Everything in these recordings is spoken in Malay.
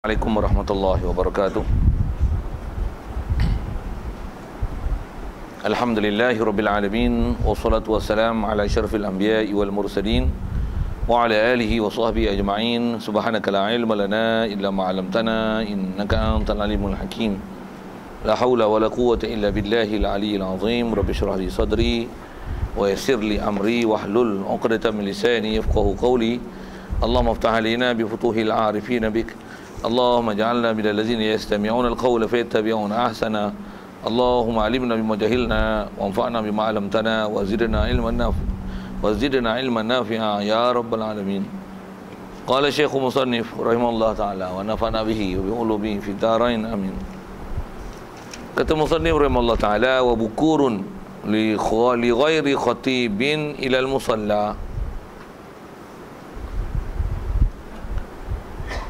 Assalamualaikum warahmatullahi wabarakatuh. Alhamdulillahi rabbil alamin, wassalatu wassalamu ala asyrafil anbiya'i wal mursalin wa ala alihi wa sahbihi ajma'in. Subhanaka la ilma lana illa ma 'allamtana innaka antal alimul hakim. La haula wa la quwwata illa billahil aliyyil azim. Rabbi shrah li sadri wa yassir li amri wahlul 'uqdatam min lisani yafqahu qawli. Allahumma iftah alaina bi futuhil 'arifin bik. Allahumma ja'alna minal ladzina yastami'una al-qawla fayattabi'una ahsana. Allahumma alimna bima jahilna wanfa'na bima 'allamtana wa zidna ilman nafi'a ya rabbal alamin. Qala Syekh Musannif rahimahullah ta'ala wa nafa'na bihi wa bi ulubihi fid dharain amin. Kata Musannif rahimahullah ta'ala, wa bukurun li ghairi khatibin ila al-musalla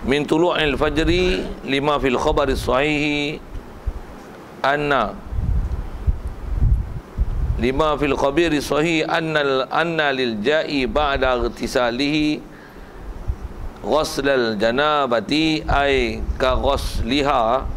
min tulu'il fajri lima fil khabari sahihi anna lima fil khabari sahihi anna lil ja'i ba'da ightisalihi ghuslal janabati ay ka ghusliha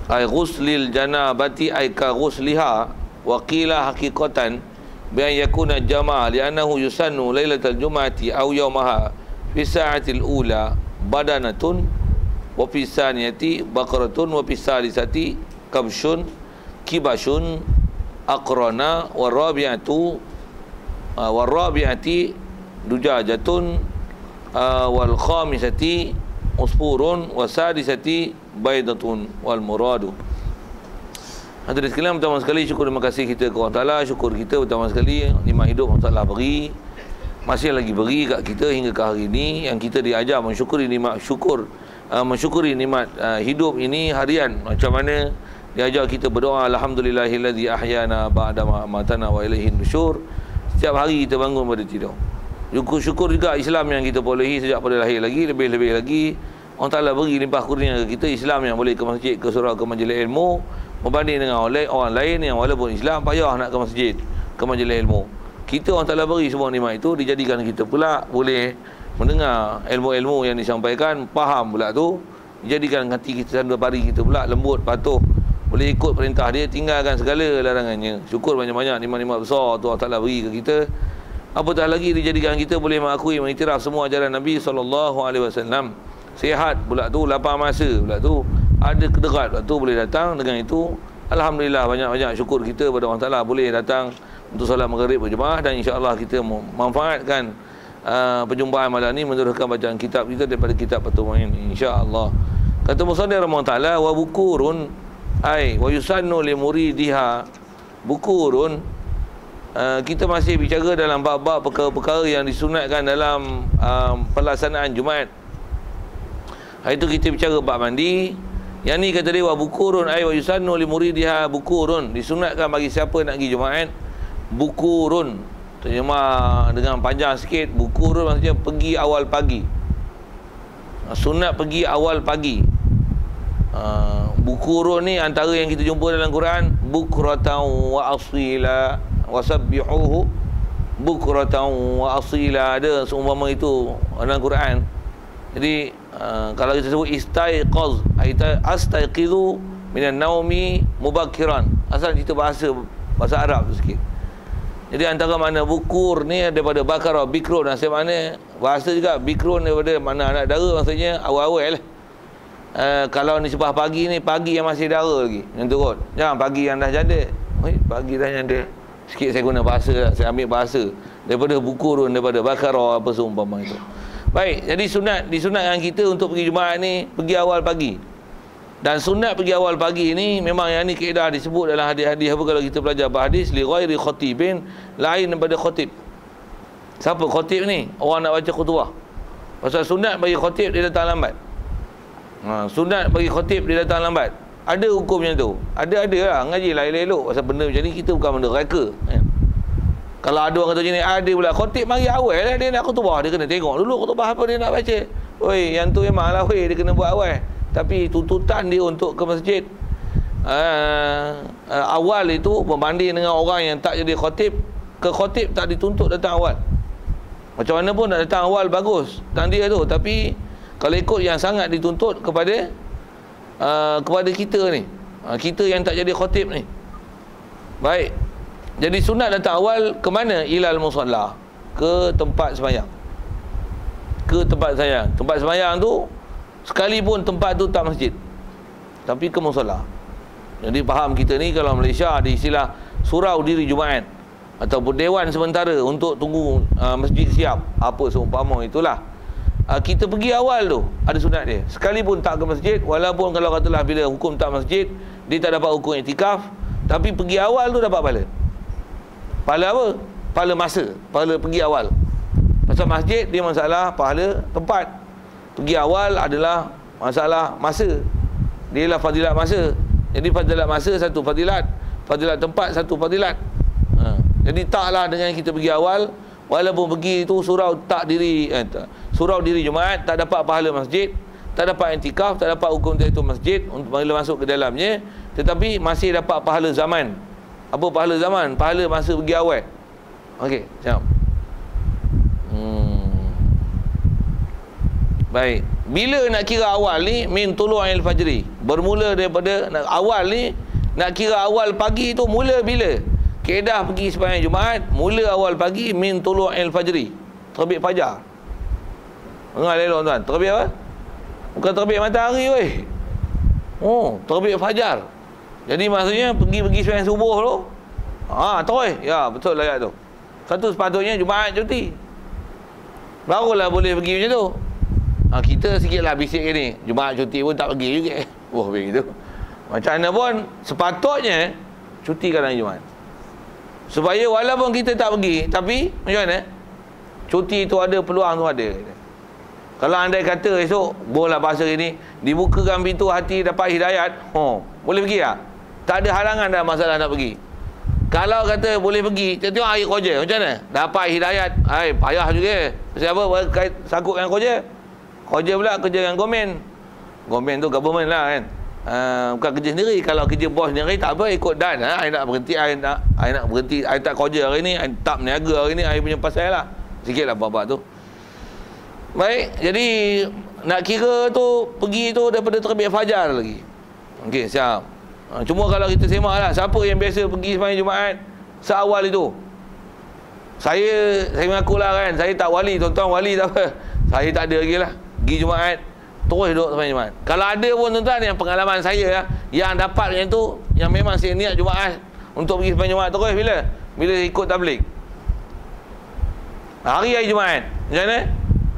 ay ghuslil janabati ay ka ghusliha wa qila haqiqatan bi an yakuna jama'a li'annahu yusannu lailatal jum'ati aw yawmaha fi sa'atil ula badanatun wa fi saniyati baqaratun wa fi salisati kabshun kibashun aqrana wa rabi'ati dujajatun wal khamisati usfurun wa sadisati baydatun wal muradu. Hadirin sekalian, pertama sekali syukur terima kasih kita kepada Allah Ta'ala. Syukur kita pertama sekali nikmat hidup Allah Ta'ala beri, masih lagi beri kat kita hingga ke hari ini, yang kita diajar mensyukuri nikmat hidup ini harian. Macam mana diajar kita berdoa, alhamdulillahilladzi ahyana ba'da ma amatana wa ilaihin nusyur. Setiap hari kita bangun pada tidur. Syukur juga Islam yang kita perolehi sejak pada lahir lagi, lebih-lebih lagi Allah Ta'ala beri limpah kurnia ke kita Islam yang boleh ke masjid, ke surau, ke majlis ilmu, berbanding dengan orang lain yang walaupun Islam payah nak ke masjid, ke majlis ilmu. Kita Allah Ta'ala beri semua nikmat itu, dijadikan kita pula boleh mendengar ilmu-ilmu yang disampaikan, faham pula tu, dijadikan hati kita sandua pari kita pula lembut, patuh, boleh ikut perintah dia, tinggalkan segala larangannya. Syukur banyak-banyak nikmat-nikmat besar tu Allah Ta'ala beri ke kita. Apatah lagi dijadikan kita boleh mengakui, mengiktiraf semua ajaran Nabi SAW. Sihat pula tu, lapang masa pula tu, ada kederat pula tu boleh datang. Dengan itu alhamdulillah banyak-banyak syukur kita pada Allah Ta'ala boleh datang untuk solat maghrib berjemaah, dan insya-Allah kita memanfaatkan perjumpaan malam ni meneruskan bacaan kitab kita daripada kitab Fathul Muin insya-Allah. Kata musannif rahimahullah taala, wa bukurun ai wa yusannu li muridiha. Bukurun, kita masih bicara dalam bab-bab perkara-perkara yang disunatkan dalam pelaksanaan Jumaat. Hari itu kita bicara bab mandi. Yang ni kata dia, wa bukurun ay wa yusannu li muridiha bukurun, disunatkan bagi siapa nak pergi Jumaat. Bukurun terjemah dengan panjang sikit, bukurun maksudnya pergi awal pagi. Sunat pergi awal pagi. Bukurun ni antara yang kita jumpa dalam Quran, bukratan wa asila wasabbihuhu bukratan wa asila, ada seumpama itu dalam Quran. Jadi kalau kita sebut istaiqaz, astaiqizu minan naumi mubakkiran, asal kita bahasa Arab tu sikit. Jadi antara makna bukur ni daripada bakara, bikrun, asal makna bahasa juga bikrun daripada mana anak dara, maksudnya awal-awal lah. Kalau ni sebah pagi ni, pagi yang masih dara lagi yang turun, jangan pagi yang dah janda. Pagi dah janda sikit, saya guna bahasa, saya ambil bahasa daripada bukurun, daripada bakara apa seumpama itu. Baik, jadi disunatkan kita untuk pergi Jumaat ni pergi awal pagi. Dan sunat pergi awal pagi ni memang yang ni kaedah disebut dalam hadis-hadis apa, kalau kita belajar hadis, li ghairi khatibin, lain daripada khatib. Siapa khatib ni? Orang nak baca khutbah. Pasal sunat bagi khatib dia datang lambat. Sunat bagi khatib dia datang lambat. Ada hukumnya tu. Ada lah, ngaji lah elok-elok. Pasal benda macam ni kita bukan benda reka. Kalau ada orang kata macam ni, ada pula khatib mari awal lah, dia nak khutbah, dia kena tengok dulu khutbah apa dia nak baca. Oi, yang tu memang lah dia kena buat awal. Tapi tuntutan dia untuk ke masjid awal itu berbanding dengan orang yang tak jadi khatib. Ke khatib tak dituntut datang awal. Macam mana pun nak datang awal bagus tang dia tu, tapi kalau ikut yang sangat dituntut kepada kita ni, kita yang tak jadi khatib ni. Baik. Jadi sunat datang awal ke mana? Ilal musalla, ke tempat sembahyang. Ke tempat sembahyang. Tempat sembahyang tu sekalipun tempat tu tak masjid, tapi ke musalla. Jadi faham kita ni kalau Malaysia ada istilah surau diri Jumaat ataupun dewan sementara untuk tunggu masjid siap, apa seumpama itulah. Kita pergi awal tu ada sunat dia. Sekalipun tak ke masjid, walaupun kalau katalah bila hukum tak masjid dia tak dapat hukum iktikaf, tapi pergi awal tu dapat pahala. Pahala apa? Pahala masa, pahala pergi awal. Pasal masjid dia masalah pahala tempat. Pergi awal adalah masalah masa. Dia ialah fadilat masa. Jadi fadilat masa satu fadilat, fadilat tempat satu fadilat. Jadi taklah dengan kita pergi awal, walaupun pergi itu surau surau diri Jumaat, tak dapat pahala masjid, tak dapat intikaf, tak dapat hukum itu masjid untuk bila masuk ke dalamnya, tetapi masih dapat pahala zaman. Apa pahala zaman? Pahala masa pergi awal. Okey, siap. Baik. Bila nak kira awal ni min tulu'il fajri. Bermula daripada awal ni, nak kira awal pagi tu mula bila? Kaedah pergi sembahyang Jumaat, mula awal pagi min tulu'il fajri. Terbit fajar. Dengar elok tuan. Terbit apa? Bukan terbit matahari weh. Oh, terbit fajar. Jadi maksudnya pergi sembahyang subuh tu. Terus. Ya, betul lah ayat tu. Satu sepatutnya Jumaat cuti. Barulah boleh pergi macam tu. Kita sikitlah bisik ni. Jumaat cuti pun tak pergi juga. Begitu. Macam mana pun sepatutnya cutikan hari Jumaat. Supaya walaupun kita tak pergi, tapi macam mana? Cuti tu ada, peluang tu ada. Kalau andai kata esok bola bahasa ini dibukakan pintu hati dapat hidayat, boleh pergi tak? Tak ada halangan dah masalah nak pergi. Kalau kata boleh pergi, tengok hari kerja macam mana? Dapat hidayat, payah juga. Siapa sangkut dengan kerja? Kerja pula kerja dengan government. Government tu government lah kan. Bukan kerja sendiri. Kalau kerja bos sendiri tak apa, ikut dan. I nak berhenti, I nak berhenti, I tak kerja hari ni, I tak berniaga hari ni, I punya pasal lah. Sikit lah bab-bab tu. Baik, jadi nak kira tu pergi tu daripada terbit fajar lagi. Okey, siap. Cuma kalau kita semak lah, siapa yang biasa pergi sembahyang Jumaat seawal itu? Saya mengaku lah kan, saya tak wali, tuan-tuan wali tak apa. Saya tak ada lagi lah. Pergi Jumaat, terus duduk sembahyang Jumaat. Kalau ada pun tuan-tuan, yang pengalaman saya lah, yang dapat macam tu, yang memang saya niat Jumaat untuk pergi sembahyang Jumaat terus bila? Bila ikut tabligh. Hari Jumaat, macam mana?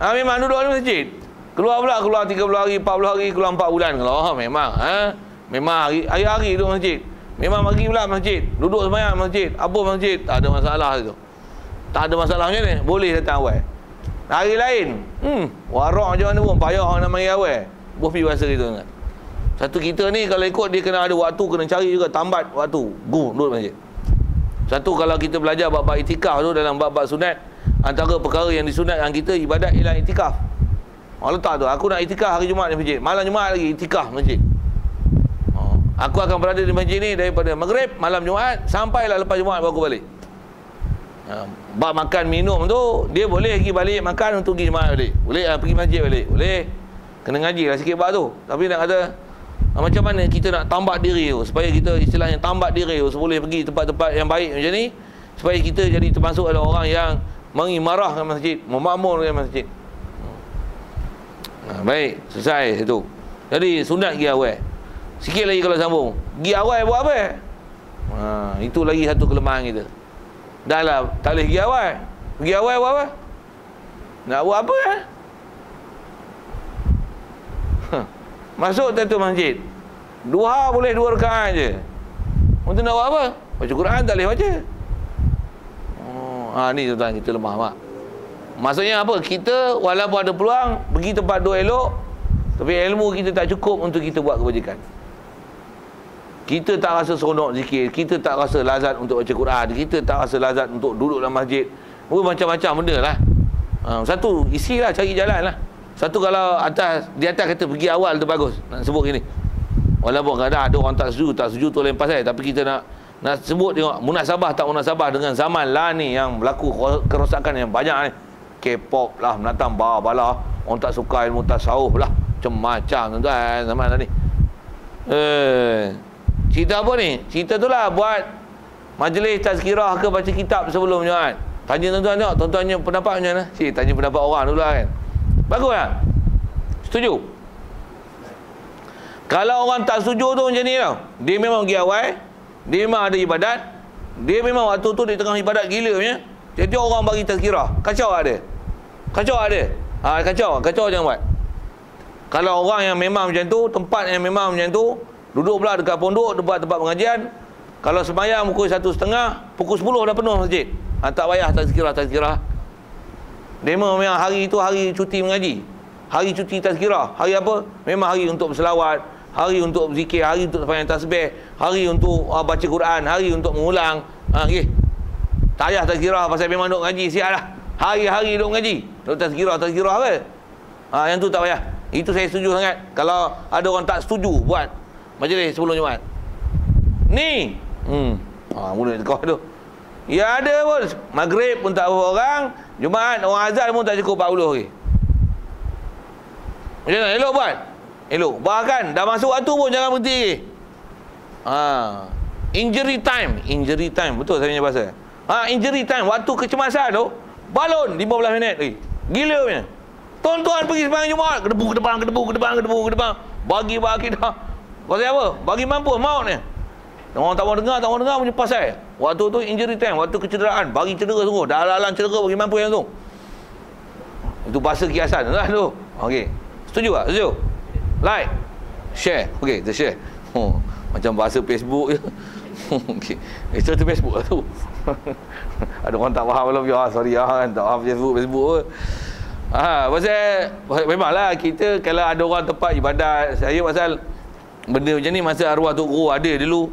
Memang duduk di masjid. Keluar 30 hari, 40 hari, keluar 4 bulan. Kalau memang memang hari-hari duduk masjid. Memang pergi pula masjid, duduk sembahyang masjid, apa masjid, tak ada masalah itu. Tak ada masalah macam ni, boleh datang awal. Hari lain, warak macam mana pun payah nak mari awal. Bofi bahasa itu ingat. Satu kita ni kalau ikut dia kena ada waktu, kena cari juga tambat waktu. Duduk masjid. Satu kalau kita belajar bab-bab itikaf tu dalam bab-bab sunat, antara perkara yang disunatkan kita ibadat ialah itikaf. Letak tu, aku nak itikaf hari Jumaat di masjid. Malam Jumaat lagi itikaf masjid. Aku akan berada di masjid ni daripada maghrib malam Jumaat sampailah lepas Jumaat baru aku balik. Bab makan minum tu dia boleh pergi balik makan untuk pergi Jumaat balik. Boleh pergi masjid balik. Boleh. Kena ngaji lah sikit bab tu. Tapi nak kata macam mana kita nak tambat diri tu supaya kita istilahnya tambat diri tu boleh pergi tempat-tempat yang baik macam ni supaya kita jadi termasuk ada orang yang mengimarahkan masjid, memakmurkan masjid. Baik, selesai itu. Jadi sunat pergi awal. Sikit lagi kalau sambung. Pergi awal buat apa? Itu lagi satu kelemahan kita. Dah lah, tak boleh pergi awal. Pergi awal buat apa? Nak buat apa? Masuk tentu masjid. Duha boleh 2 rakaat je. Untuk nak buat apa? Baca Quran tak boleh baca. Ni tuan-tuan kita lemah mak. Maksudnya apa? Kita walaupun ada peluang pergi tempat dua elok, tapi ilmu kita tak cukup untuk kita buat kebajikan. Kita tak rasa seronok zikir, kita tak rasa lazat untuk baca Quran, kita tak rasa lazat untuk duduk dalam masjid. Macam-macam benda lah. Satu, isilah, cari jalan lah. Satu kalau di atas kata pergi awal tu bagus, nak sebut gini. Walaupun kadang ada orang tak setuju tu lain pasal, tapi kita nak sebut tengok munasabah tak munasabah dengan zaman lah ni yang berlaku kerosakan yang banyak ni. K-pop lah, menatang bala. Orang tak suka ilmu tasawuf lah. Macam-macam tuan-tuan zaman ni. Cerita apa ni? Cerita tu lah buat majlis tazkirah ke baca kitab sebelumnya kan. Tanya tuan-tuan tengok, tuan-tuannya pendapat macam mana? Tanya pendapat orang dulu lah kan. Bagus tak? Setuju? Kalau orang tak setuju tu macam ni tau. Dia memang pergi awal, dia memang ada ibadat, dia memang waktu tu di tengah ibadat gila punya. Jadi orang bagi tazkirah. Kacau ada. Kacau ada. Kacau jangan buat. Kalau orang yang memang macam tu, tempat yang memang macam tu, duduk pula dekat pondok, tempat pengajian. Kalau sembahyang pukul 1:30, pukul 10 dah penuh masjid. Tak payah tazkirah. Demo memang hari itu hari cuti mengaji. Hari cuti tazkirah. Hari apa? Memang hari untuk berselawat, hari untuk berzikir, hari untuk sembahyang tasbih, hari untuk baca Quran, hari untuk mengulang. Okay. Tak payah tazkirah pasal memang duk ngaji, siap lah. Hari-hari duk ngaji. Duk tazkirah apa? Yang tu tak payah. Itu saya setuju sangat. Kalau ada orang tak setuju buat majlis sebelum Jumaat. Ni. Mula kau tu. Ya ada pun. Maghrib pun tak berapa orang. Jumaat orang azan pun tak cukup 40 lagi. Macam mana? Elok buat? Elok. Bahkan dah masuk waktu pun jangan berhenti lagi. Injury time. Betul saya punya bahasa. Injury time. Waktu kecemasan tu. Balon 15 minit lagi. Gila punya. Tuan-tuan pergi sembahyang Jumaat, gedebuk ke depan. Bagi dah. Pasal apa? Bagi mampu maut ni. Orang tak mau dengar punya pasal. Waktu tu injury time, waktu kecederaan, bagi cedera sungguh. Dah alang cedera bagi mampu yang tu. Itu bahasa kiasan lah tu. Okey. Setuju tak? Setuju? Like, share. Okey, kita share. Macam bahasa Facebook je. Okey. Itu Facebook lah tu. Ada orang tak faham belum. Sorry kan, tak faham Facebook pun. Pasal memanglah kita kalau ada orang tempat ibadat, saya pasal benda macam ni masa arwah Tok Guru ada dulu,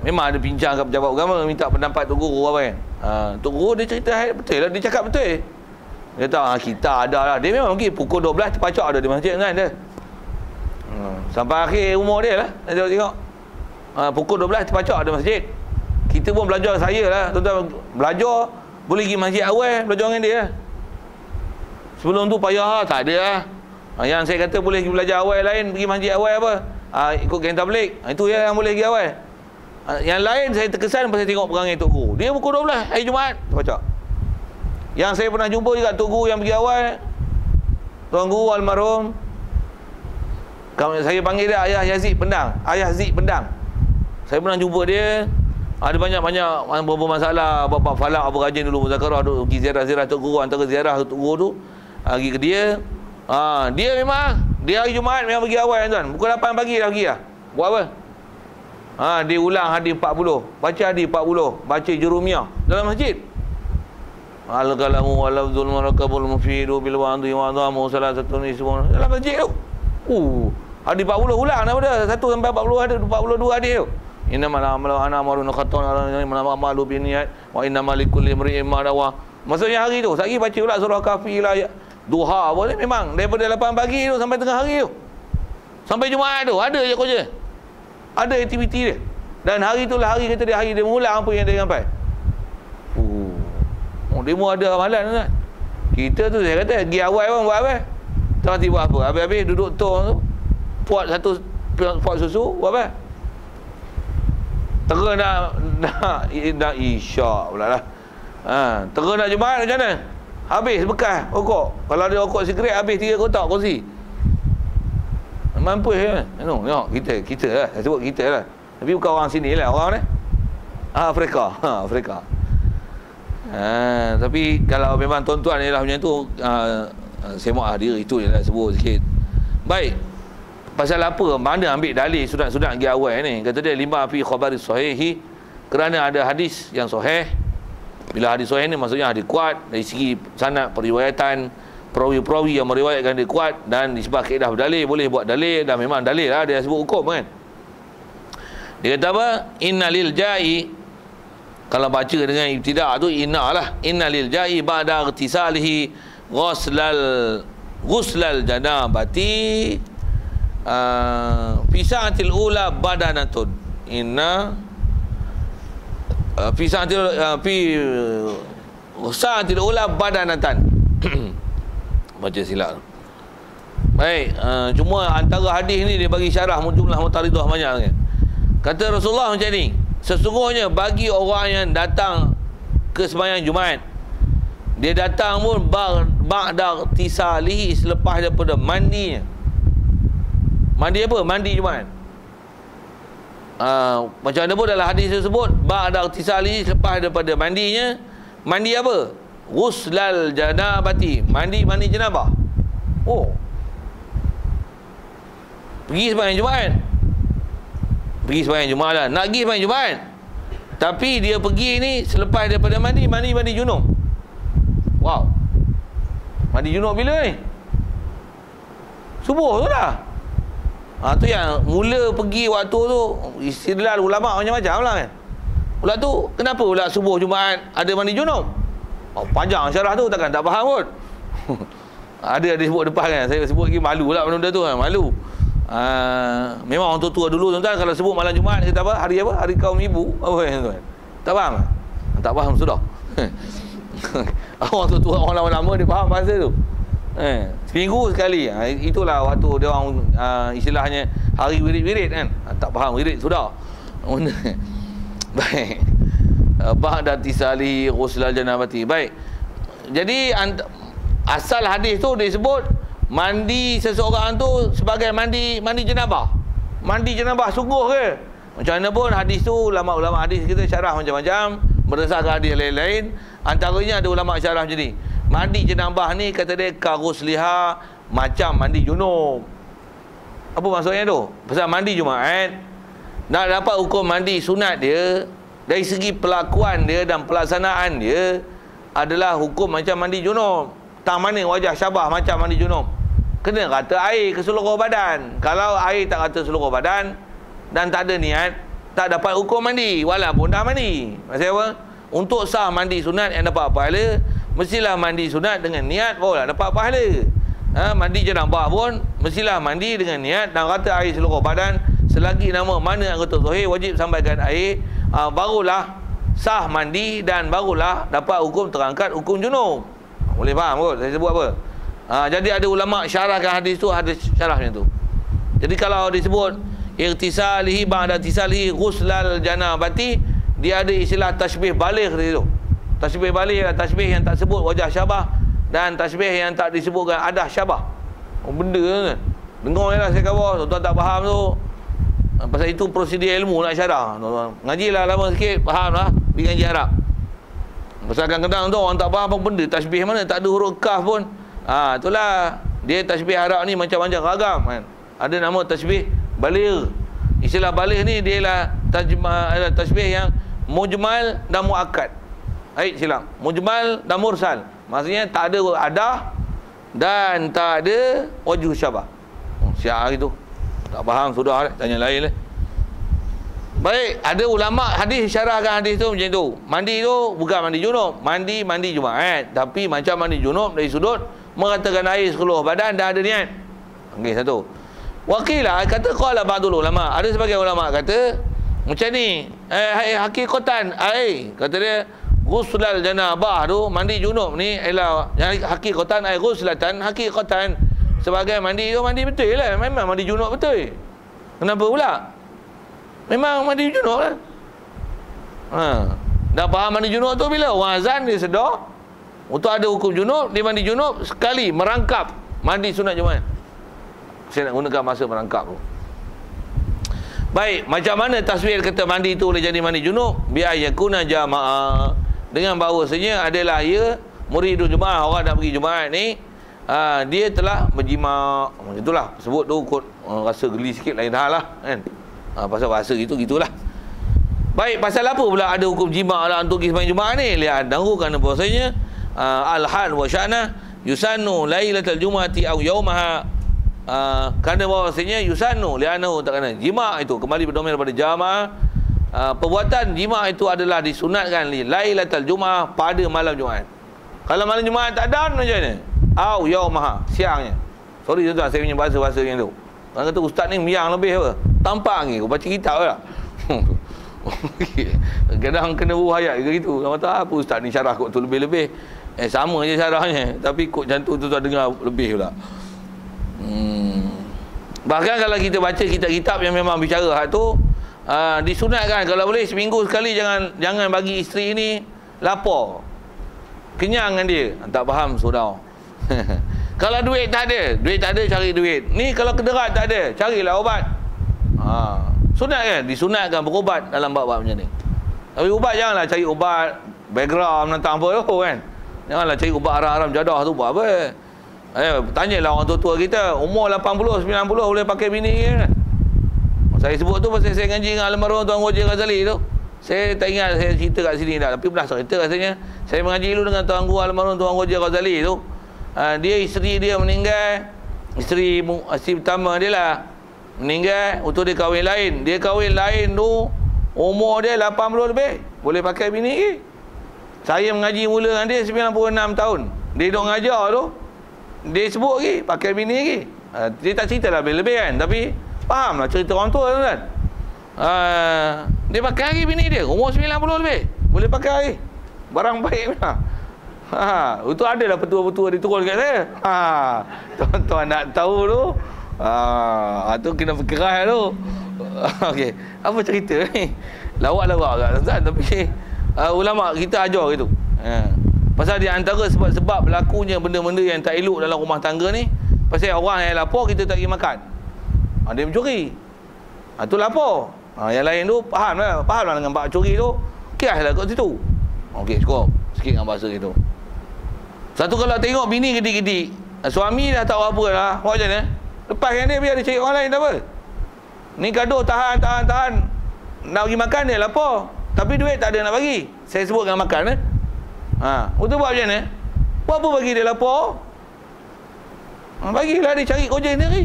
memang ada bincang kat pejabat agama minta pendapat Tok Guru apa kan. Tok Guru dia cerita betul lah, dia cakap betul. Dia tahu kita ada lah, dia memang pergi pukul 12 terpacak ada di masjid kan dia. Sampai akhir umur dia lah, tengok. Pukul 12 terpacak ada masjid. Kita pun belajar, saya lah tuan-tuan, belajar boleh pergi masjid awal, belajar dengan dia lah. Sebelum tu payah tak ada lah. Yang saya kata boleh belajar awal lain, pergi masjid awal apa? Ikut geng tabligh. Itu yang boleh pergi awal. Yang lain saya terkesan pasal tengok perangai Tok Guru. Dia pukul 12 hari Jumaat terpacak. Yang saya pernah jumpa juga Tok Guru yang pergi awal, Tuan Guru almarhum, saya panggil dia Ayah Zik Pendang. Saya pernah jumpa dia. Ada banyak-banyak masalah bab falak apa rajin dulu muzakarah duk pergi ziarah-ziarah Tok Guru, antara ziarah Tok Guru tu pergi ke dia. Dia memang dia hari Jumaat memang pergi awal tuan. Pukul 8 pagi dah pergi dah. Buat apa? Dia ulang hadis 40. Baca hadis 40, baca Jurumiyah dalam masjid. Al-kalamu walafzul marakabul mufidu bil wa'dhi wa dhamu salasatun ismun dalam masjid tu. Hadis 40 ulang dah 1 sampai 40 ada 42 hadis tu. Innamal a'malu ana khaton malu biniyat wa innamal likulli imri'in ma nawa. Maksudnya hari tu lagi baca pula surah Kahfi lah, duha boleh memang daripada 8 pagi tu sampai tengah hari tu. Sampai Jumaat tu ada je kerja. Ada aktiviti dia. Dan hari tu lah hari kata dia hari dia mengulang apa yang dia sampai. Demo ada amalan kan. Kita tu saya kata pergi awal pun buat apa? Tak tiba apa. Habis-habis duduk tu puat satu puat susu buat apa? Terus nak isyak pula lah. Terus nak Jumaat macam mana? Habis bekas rokok. Kalau ada rokok sigaret habis 3 kotak kongsi. Mampu ya. Tengok kita lah. Saya sebut kita lah. Tapi bukan orang sini lah, orang ni. Afrika. Afrika. Tapi kalau memang tuan-tuan ni lah macam tu, saya maaf diri itu je lah sebut sikit. Baik. Pasal apa? Mana ambil dalil sunat-sunat pergi awal ni? Kata dia lima fi khabari sahihi, kerana ada hadis yang sahih. Bila hadis sahih ni maksudnya hadis kuat dari segi sanad periwayatan, perawi-perawi yang meriwayatkan dia kuat, dan disebab kaedah berdalil boleh buat dalil, dan memang dalil lah dia sebut hukum kan. Dia kata apa? Innalil ja'i, kalau baca dengan ibtidak tu inna lah. Innalil ja'i ba'da ightisalihi ghuslal janabati fi sa'atil ula badanatun. Inna fi sa'atil ula badanatan. Baca silap. Baik, cuma antara hadis ni dia bagi syarah jumlah mutaridah banyak kan. Kata Rasulullah macam ni, sesungguhnya bagi orang yang datang ke sembahyang Jumaat, dia datang pun ba'da tisalihi, selepas daripada mandinya. Mandi apa? Mandi Jumaat. Macam mana pun dalam hadis tersebut, ba'da tisalihi, selepas daripada mandinya. Mandi apa? Ghuslal janabati, mandi janabah. Oh, pergi sembahyang Jumaat. Pergi sembahyang Jumaat lah. Nak pergi sembahyang Jumaat, tapi dia pergi ni selepas daripada mandi junub. Wow. Mandi junub bila ni? Subuh tu dah. Tu yang mula pergi waktu tu, istidlal ulama macam-macam lah kan. Pula tu, kenapa pula subuh Jumaat ada mandi junub? Panjang syarah tu, takkan tak faham pun. Ada sebut depan kan. Saya sebut lagi malu lah benda tu kan. Malu. Memang orang tua dulu tuan-tuan, kalau sebut malam Jumaat kata apa? Hari apa? Hari kaum ibu. Apa tuan-tuan? Tak faham? Tak faham sudah. Orang tua orang lama-lama dia faham bahasa tu. Seminggu sekali. Itulah waktu dia orang istilahnya hari wirid-wirid kan. Tak faham wirid sudah. Baik. Ba'da tisali ghuslal janabati. Baik. Jadi asal hadis tu disebut mandi seseorang tu sebagai mandi janabah. Mandi janabah sungguh ke? Macam mana pun hadis tu, ulama-ulama hadis kita syarah macam-macam berdasarkan hadis lain-lain. Antaranya ada ulama syarah macam ni. Mandi janabah ni kata dia karusliha, macam mandi junub. Apa maksudnya tu? Pasal mandi Jumaat nak dapat hukum mandi sunat dia, dari segi pelakuan dia dan pelaksanaan dia adalah hukum macam mandi junub. Tang mana wajah syabah macam mandi junub, kena rata air ke seluruh badan. Kalau air tak rata seluruh badan dan tak ada niat, tak dapat hukum mandi walaupun dah mandi. Maksud apa? Untuk sah mandi sunat yang dapat pahala, mestilah mandi sunat dengan niat barulah dapat pahala. Mandi janabah pun mestilah mandi dengan niat dan rata air seluruh badan. Selagi nama mana anggota zahir wajib sampaikan air, barulah sah mandi dan barulah dapat hukum terangkat hukum junub. Boleh faham kot saya sebut apa? Jadi ada ulama syarahkan hadis tu, ada syarah macam tu. Jadi kalau disebut irtisalihi ba'da tisalihi ghuslal janabati, dia ada istilah tasbih baligh di situ. Tasbih baligh adalah tasbih yang tak sebut wajah syabah dan tasbih yang tak disebutkan adah syabah. Benda kan. Dengar je lah saya kawal, tuan-tuan tak faham tu. Pasal itu prosedur ilmu nak syarah. Ngajilah lama sikit, faham lah. Pergi ngaji Arab. Pasal kadang-kadang tu orang tak faham apa benda. Tasbih mana, tak ada huruf kaf pun. Itulah. Dia tasbih Arab ni macam-macam ragam kan. Ada nama tasbih baligh. Istilah baligh ni dia lah tasbih yang mujmal dan muakkad. Silap. Mujmal dan mursal. Maksudnya tak ada adah dan tak ada wajh syabah. Syiar gitu. Tak faham sudah, tanya lain lah. Baik, ada ulama hadis syarahkan hadis tu macam tu. Mandi tu bukan mandi junub, mandi Jumaat, tapi macam mandi junub dari sudut meratakan air seluruh badan dah ada niat. Okey, satu. Waqilah kata qala ba'dul ulama, ada sebagian ulama kata macam ni, hakikatan kata dia ghuslal janabah tu mandi junub ni ialah hakikatan ghuslatan, hakikatan sebagai mandi tu mandi betul lah. Memang mandi junub betul. Kenapa pula? Memang mandi junub lah. Dah faham mandi junub tu bila orang azan dia sedar untuk ada hukum junub, dia mandi junub sekali merangkap mandi sunat Jumaat. Saya nak gunakan masa merangkap tu. Baik, macam mana tasbih kata mandi tu boleh jadi mandi junub? Biar yakuna jamaah, dengan bahawasanya adalah ia muridul Jumaat, orang nak pergi Jumaat ni, dia telah berjima. Macam itulah sebut tu kot, rasa geli sikit lain hal lah kan. Pasal bahasa gitulah. Baik, pasal apa pula ada hukum jima lah untuk pergi sembahyang Jumaat ni? Lihat dahulu kerana bahasanya al-hal wa sya'na yusannu lailatul jumati aw yaumaha, kerana bahasanya yusannu li'annahu tak kena jima itu kembali berdomain daripada jamaah. Perbuatan jima itu adalah disunatkan lailatul jumaah, pada malam Jumaat. Kalau malam Jumaat tak ada macam mana? Au yaumaha, siangnya. Sorry tuan-tuan, saya punya bahasa yang tu. Orang kata ustaz ni miang lebih apa? Tampak ni, aku baca kitab lah. Kadang kena ayat ke gitu. Orang kata apa ustaz ni syarah kok tu lebih-lebih. Sama je syarahnya, tapi kod jantung tu tuan dengar lebih pula. Bahkan kalau kita baca kitab-kitab yang memang bicara hak tu, disunatkan kalau boleh seminggu sekali jangan bagi isteri ni lapar. Kenyang dengan dia. Tak faham saudara. Kalau duit tak ada cari duit. Ni kalau kederat tak ada, carilah obat. Sunat kan? Disunatkan berubat dalam bab-bab macam ni. Tapi ubat janganlah cari ubat background tentang apa tu kan. Janganlah cari ubat haram-haram jadah tu buat apa. Tanyalah orang tua-tua kita, umur 80, 90 boleh pakai bini ke kan? Saya sebut tu pasal saya ngaji dengan almarhum Tuan Ghoja Ghazali tu. Saya tak ingat saya cerita kat sini dah, tapi pernah cerita rasanya. Saya mengaji dulu dengan Tuan Guru almarhum Tuan Ghoja Ghazali tu. Dia isteri dia meninggal, isteri pertama dia lah meninggal, untuk dia kahwin lain. Dia kahwin lain tu umur dia 80 lebih, boleh pakai bini ke? Saya mengaji mula dengan dia 96 tahun. Dia duk ngajar tu, dia sebut lagi pakai bini lagi. Dia tak cerita lah lebih-lebih kan, tapi faham lah cerita orang tua tu kan. Dia pakai lagi bini dia, umur 90 lebih, boleh pakai lagi. Barang baik lah. Itu adalah petua-petua diturun kat saya. Tuan-tuan nak tahu tu, tu kena berkeras tu. Okey, apa cerita ni? Lawak-lawak kat tuan, tapi ulama kita ajar gitu. Pasal di antara sebab-sebab berlakunya benda-benda yang tak elok dalam rumah tangga ni, pasal orang yang lapar kita tak pergi makan. Dia mencuri. Tu lapar. Yang lain tu faham lah dengan bab curi tu. Kiaslah kat situ. Okey, cukup sikit dengan bahasa gitu. Satu kalau tengok bini gedik-gedik, suami dah tahu apa dah, buat macam mana? Lepaskan dia, biar dia cari orang lain, tak apa. Ni gaduh tahan. Nak pergi makan dia lapar, tapi duit tak ada nak bagi. Saya sebut dengan makan Untuk buat macam mana? Buat apa bagi dia lapar? Bagilah dia cari kerja sendiri.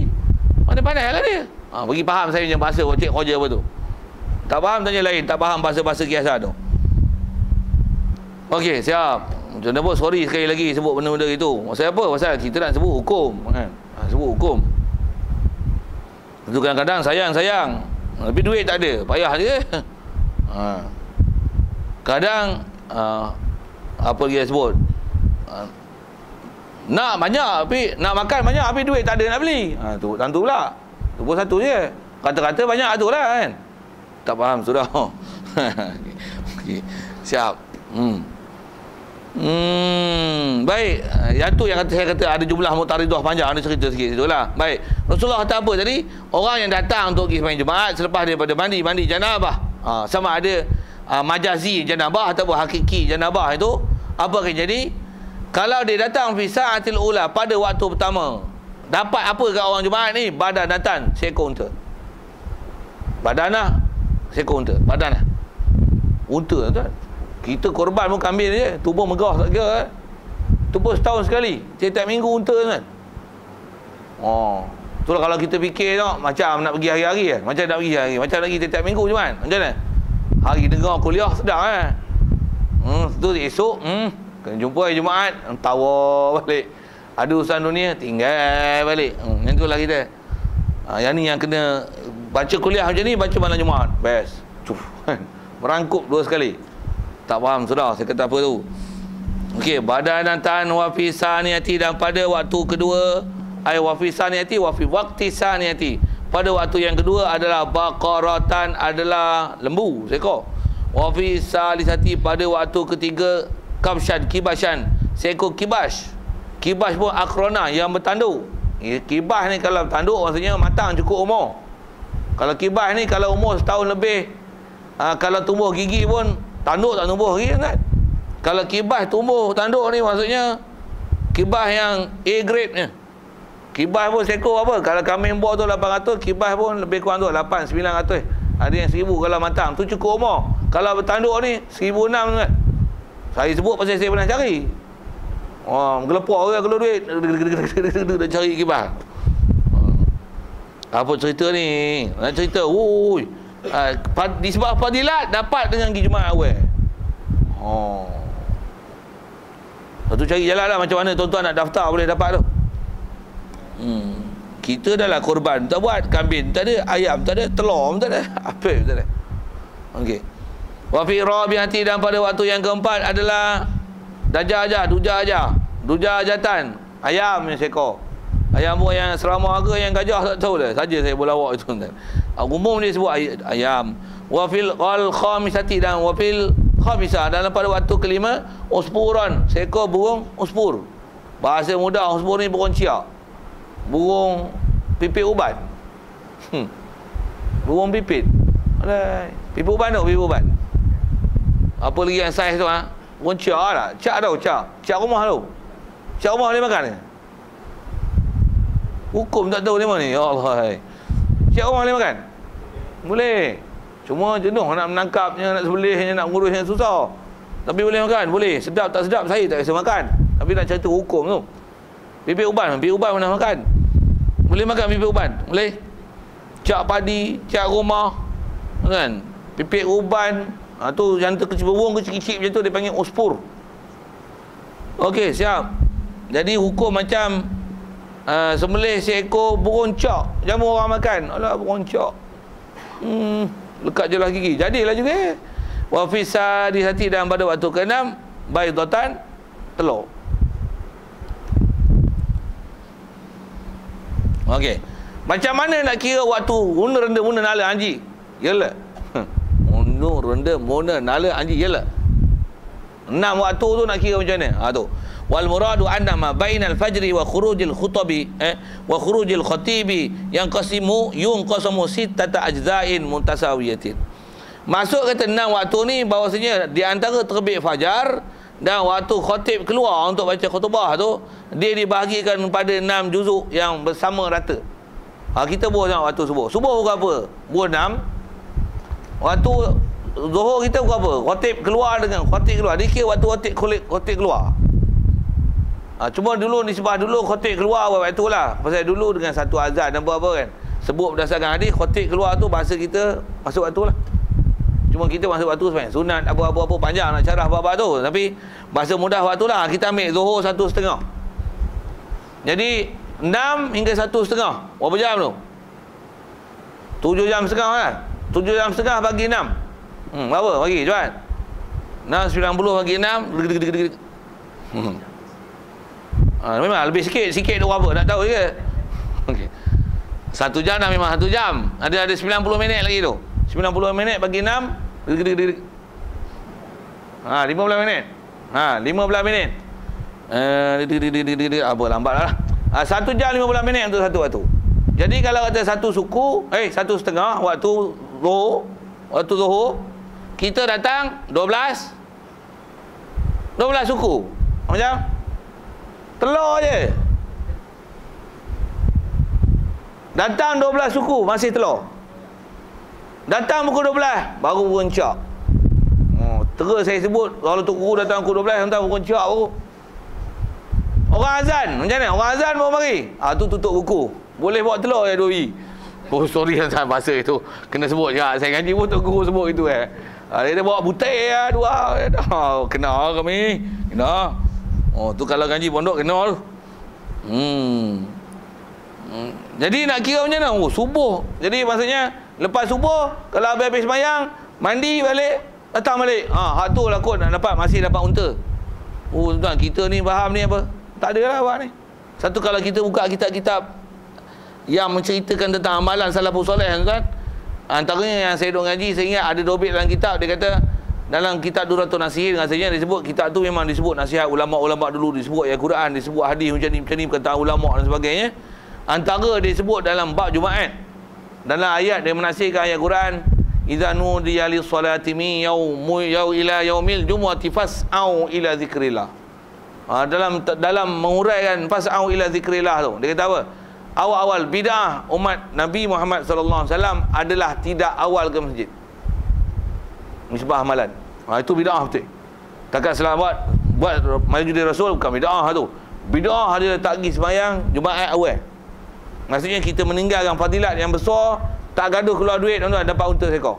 Pandai-pandai lah dia. Bagi faham saya punya bahasa cik kerja apa tu. Tak faham tanya lain, tak faham bahasa-bahasa kiasan tu. Okey, siap. Macam mana pun, sorry sekali lagi sebut benda-benda itu. Pasal apa? Pasal kita nak sebut hukum kan? Sebut hukum. Itu kadang-kadang sayang. Tapi duit tak ada, payah dia. Kadang apa dia sebut? Nak banyak tapi nak makan banyak tapi duit tak ada nak beli. Tu tentu pula. Tu pun satu je. Kata-kata banyak tu lah kan. Tak faham sudah. Okey. Siap. Baik. Yang tu yang saya kata ada jumlah muqtaridah panjang, ada cerita sikit situlah. Baik. Rasulullah kata apa tadi? Orang yang datang untuk pergi sembahyang Jumaat selepas daripada mandi janabah. Sama ada majazi janabah ataupun hakiki janabah itu, apa akan jadi? Kalau dia datang fi sa'atil ula, pada waktu pertama, dapat apa kat orang Jumaat ni? Badanatan, seekor unta. Badanah, seekor unta. Badanah, unta tuan. Kita korban pun kambing je, tu pun megah tak kira. Tu pun setahun sekali, setiap minggu unta kan. Itulah kalau kita fikir tengok, macam nak pergi hari-hari kan. Macam nak pergi hari, macam nak pergi setiap minggu je kan. Macam mana? Hari dengar kuliah sedap kan. Tu esok kena jumpa hari Jumaat, tawa balik. Ada urusan dunia, tinggal balik. Yang itulah kita. Yang ni yang kena baca kuliah macam ni, baca malam Jumaat. Best. Merangkup dua sekali. Tak faham sudah saya kata apa tu. Okey, badanatan wa fi saniyati, dan pada waktu kedua, wa fi saniyati wa fi waqti saniyati, pada waktu yang kedua adalah baqaratan, adalah lembu seekor. Wa fi salisati, pada waktu ketiga kabshan, kibashan, seekor kibas. Kibas pun akrona, yang bertanduk. Kibas ni kalau bertanduk maksudnya matang cukup umur. Kalau kibas ni kalau umur setahun lebih, kalau tumbuh gigi pun tanduk tak tumbuh lagi kan. Kalau kibas tumbuh tanduk ni maksudnya kibas yang A grade ni. Kibas pun seekor apa? Kalau kambing bor tu 800, kibas pun lebih kurang tu 800, 900. Ada yang 1000 kalau matang. Tu cukup umur. Kalau bertanduk ni 1600 kan. Saya sebut pasal saya pernah cari. Gelepok orang kalau duit nak cari kibas. Apa cerita ni? Nak cerita. Disebab fadilat dapat dengan pergi Jumaat awal. Satu cari jalan lah macam mana tuan-tuan nak daftar boleh dapat tu. Kita dah lah korban, tak buat kambing, tak ada ayam, tak ada telur, tak ada apa, tak ada. Okey. Wa fi rabi'ati, dan pada waktu yang keempat adalah Dajah aja, duja ajatan. Ayam yang seekor. Ayam buah yang seramah ke yang gajah tak tahu dah. Saja saya boleh bawa itu tuan. Umum dia sebut ayam. Wa fil khamisati dan wa fil khamisah, dalam pada waktu kelima uspuran, seekor burung uspur. Bahasa mudah uspur ni burung ciak. Burung pipit uban. Burung pipit. Alai, pipit uban tu, pipit uban. Apa lagi yang saiz tu ha? Burung ciak tak? Ciak tau, ciak. Ciak rumah tu. Ciak rumah boleh makan ke? Hukum tak tahu lima ni. Ya Allah. Ciak rumah boleh makan? Boleh. Cuma jenuh nak menangkapnya, nak sebelihnya, nak ngurusnya susah. Tapi boleh makan? Boleh. Sedap tak sedap saya tak rasa makan. Tapi nak cerita hukum tu. Pipit uban pernah makan. Boleh makan pipit uban? Boleh. Ciak padi, ciak rumah. Kan? Pipit uban. Tu yang kecil, burung kecil-kecil macam tu dia panggil uspur. Okey, siap. Jadi hukum macam sembelih seekor burung cak, jamu orang makan. Alah burung cak. Lekat je lah gigi. Jadilah juga. Wa fi sadisati, dan pada waktu ke-6 baydatan, telur. Okey. Macam mana nak kira waktu guna renda guna nala anji? Yalah. Guna renda guna nala anji yalah. 6 waktu tu nak kira macam mana? Tu. Wal muradu anna ma bainal fajri wa khurujil khutabi wa khurujil khatibi yang qasimu yunqasamu sittata ajza'in muntasawiyatin. Masuk kata 6 waktu ni bahawasanya di antara terbit fajar dan waktu khatib keluar untuk baca khutbah tu, dia dibahagikan pada 6 juzuk yang bersama rata. Kita buat waktu subuh. Subuh bukan apa? Buat 6. Waktu zuhur kita bukan apa? Khatib keluar dengan khatib keluar. Dikira waktu khatib keluar. Cuma dulu nisbah dulu khatib keluar waktu itulah. Pasal dulu dengan satu azan dan apa kan. Sebut berdasarkan hadis khatib keluar tu bahasa kita masuk waktu lah. Cuma kita masuk waktu sebenarnya sunat apa-apa panjang nak carah apa-apa tu. Tapi bahasa mudah waktu lah. Kita ambil zuhur 1.30. Jadi 6 hingga 1.30. Berapa jam tu? 7 jam setengah kan? 7 jam setengah bagi 6. Berapa? Bagi cepat. 6.90 bagi 6. Memang lebih sikit tu berapa? Tak tahu je. Okey. 1 jam dah memang 1 jam. Ada 90 minit lagi tu. 90 minit bagi 6. 15 minit. 15 minit. Apa lambatlah. 1 jam 15 minit untuk satu waktu. Jadi kalau kata satu suku, 1.30 waktu zuhur, kita datang 12 suku. Macam telur je. Datang 12 suku masih telur. Datang pukul 12 baru burung cak. Terus saya sebut kalau Tok Guru datang pukul 12 datang burung cak baru. Orang azan macam mana? Orang azan baru mari. Tu tutup buku. Boleh bawa telur ya 2 biji. Oh sorry yang saya bahasa itu kena sebut ya. Saya ngaji pun Tok Guru sebut itu dia bawa butai ya 2. Kena kami. Kena. Tu kalau ngaji pondok kena tu. Jadi nak kira macam mana? Subuh. Jadi maksudnya lepas subuh kalau habis sembahyang mandi balik datang balik. Hak tu lah kot nak dapat masih dapat unta. Tuan kita ni faham ni apa? Tak ada lah awak ni. Satu kalau kita buka kitab-kitab yang menceritakan tentang amalan salafus soleh tuan. Antaranya yang saya duk ngaji saya ingat ada dobit dalam kitab dia kata dalam kitab Duratul Nasihin rasanya disebut kitab tu memang disebut nasihat ulama-ulama dulu, disebut ayat Quran, disebut hadis macam ni perkataan ulama dan sebagainya. Antara dia sebut dalam bab Jumaat. Dalam ayat dia menasihkan ayat Quran, idza nudiya lis salati min ila yaumil jumu'ati fas'au ila zikrillah. Dalam menguraikan fas'au ila zikrillah tu. Dia kata apa? Awal-awal bid'ah umat Nabi Muhammad sallallahu alaihi wasallam adalah tidak awal ke masjid. Misbah amalan. Itu bid'ah betul. Takat selamat buat maulid Rasul bukan bid'ah tu. Bid'ah dia tak pergi sembahyang Jumaat awal. Maksudnya kita meninggalkan fadilat yang besar, tak gaduh keluar duit tuan-tuan dapat unta seekor.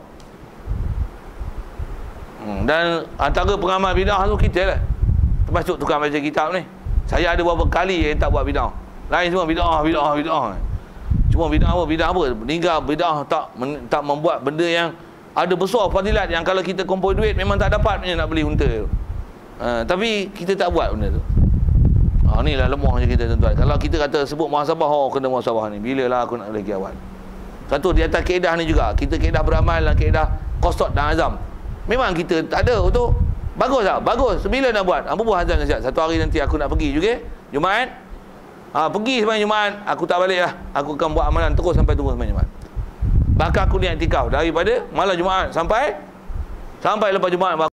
Dan antara pengamal bid'ah tu kita lah. Termasuk tukang baca kitab ni. Saya ada beberapa kali yang tak buat bid'ah. Lain semua bid'ah. Cuma bid'ah apa? Meninggal bid'ah tak membuat benda yang ada besar fadilat yang kalau kita kumpul duit memang tak dapat punya nak beli unta. Tapi kita tak buat benda tu. Inilah lemahnya kita tuan-tuan. Kalau kita kata sebut muhasabah, kena muhasabah ni. Bilalah aku nak lagi awal. Satu di atas kaedah ni juga. Kita kaedah beramal dan kaedah qasad dan azam. Memang kita tak ada untuk bagus tak? Bagus. Bila nak buat? Apa buat azam siap? Satu hari nanti aku nak pergi juga. Jumaat. Pergi sembahyang Jumaat. Aku tak balik lah. Aku akan buat amalan terus sampai tunggu sembahyang Jumaat. Bahkan aku niat iktikaf daripada malam Jumaat sampai lepas Jumaat.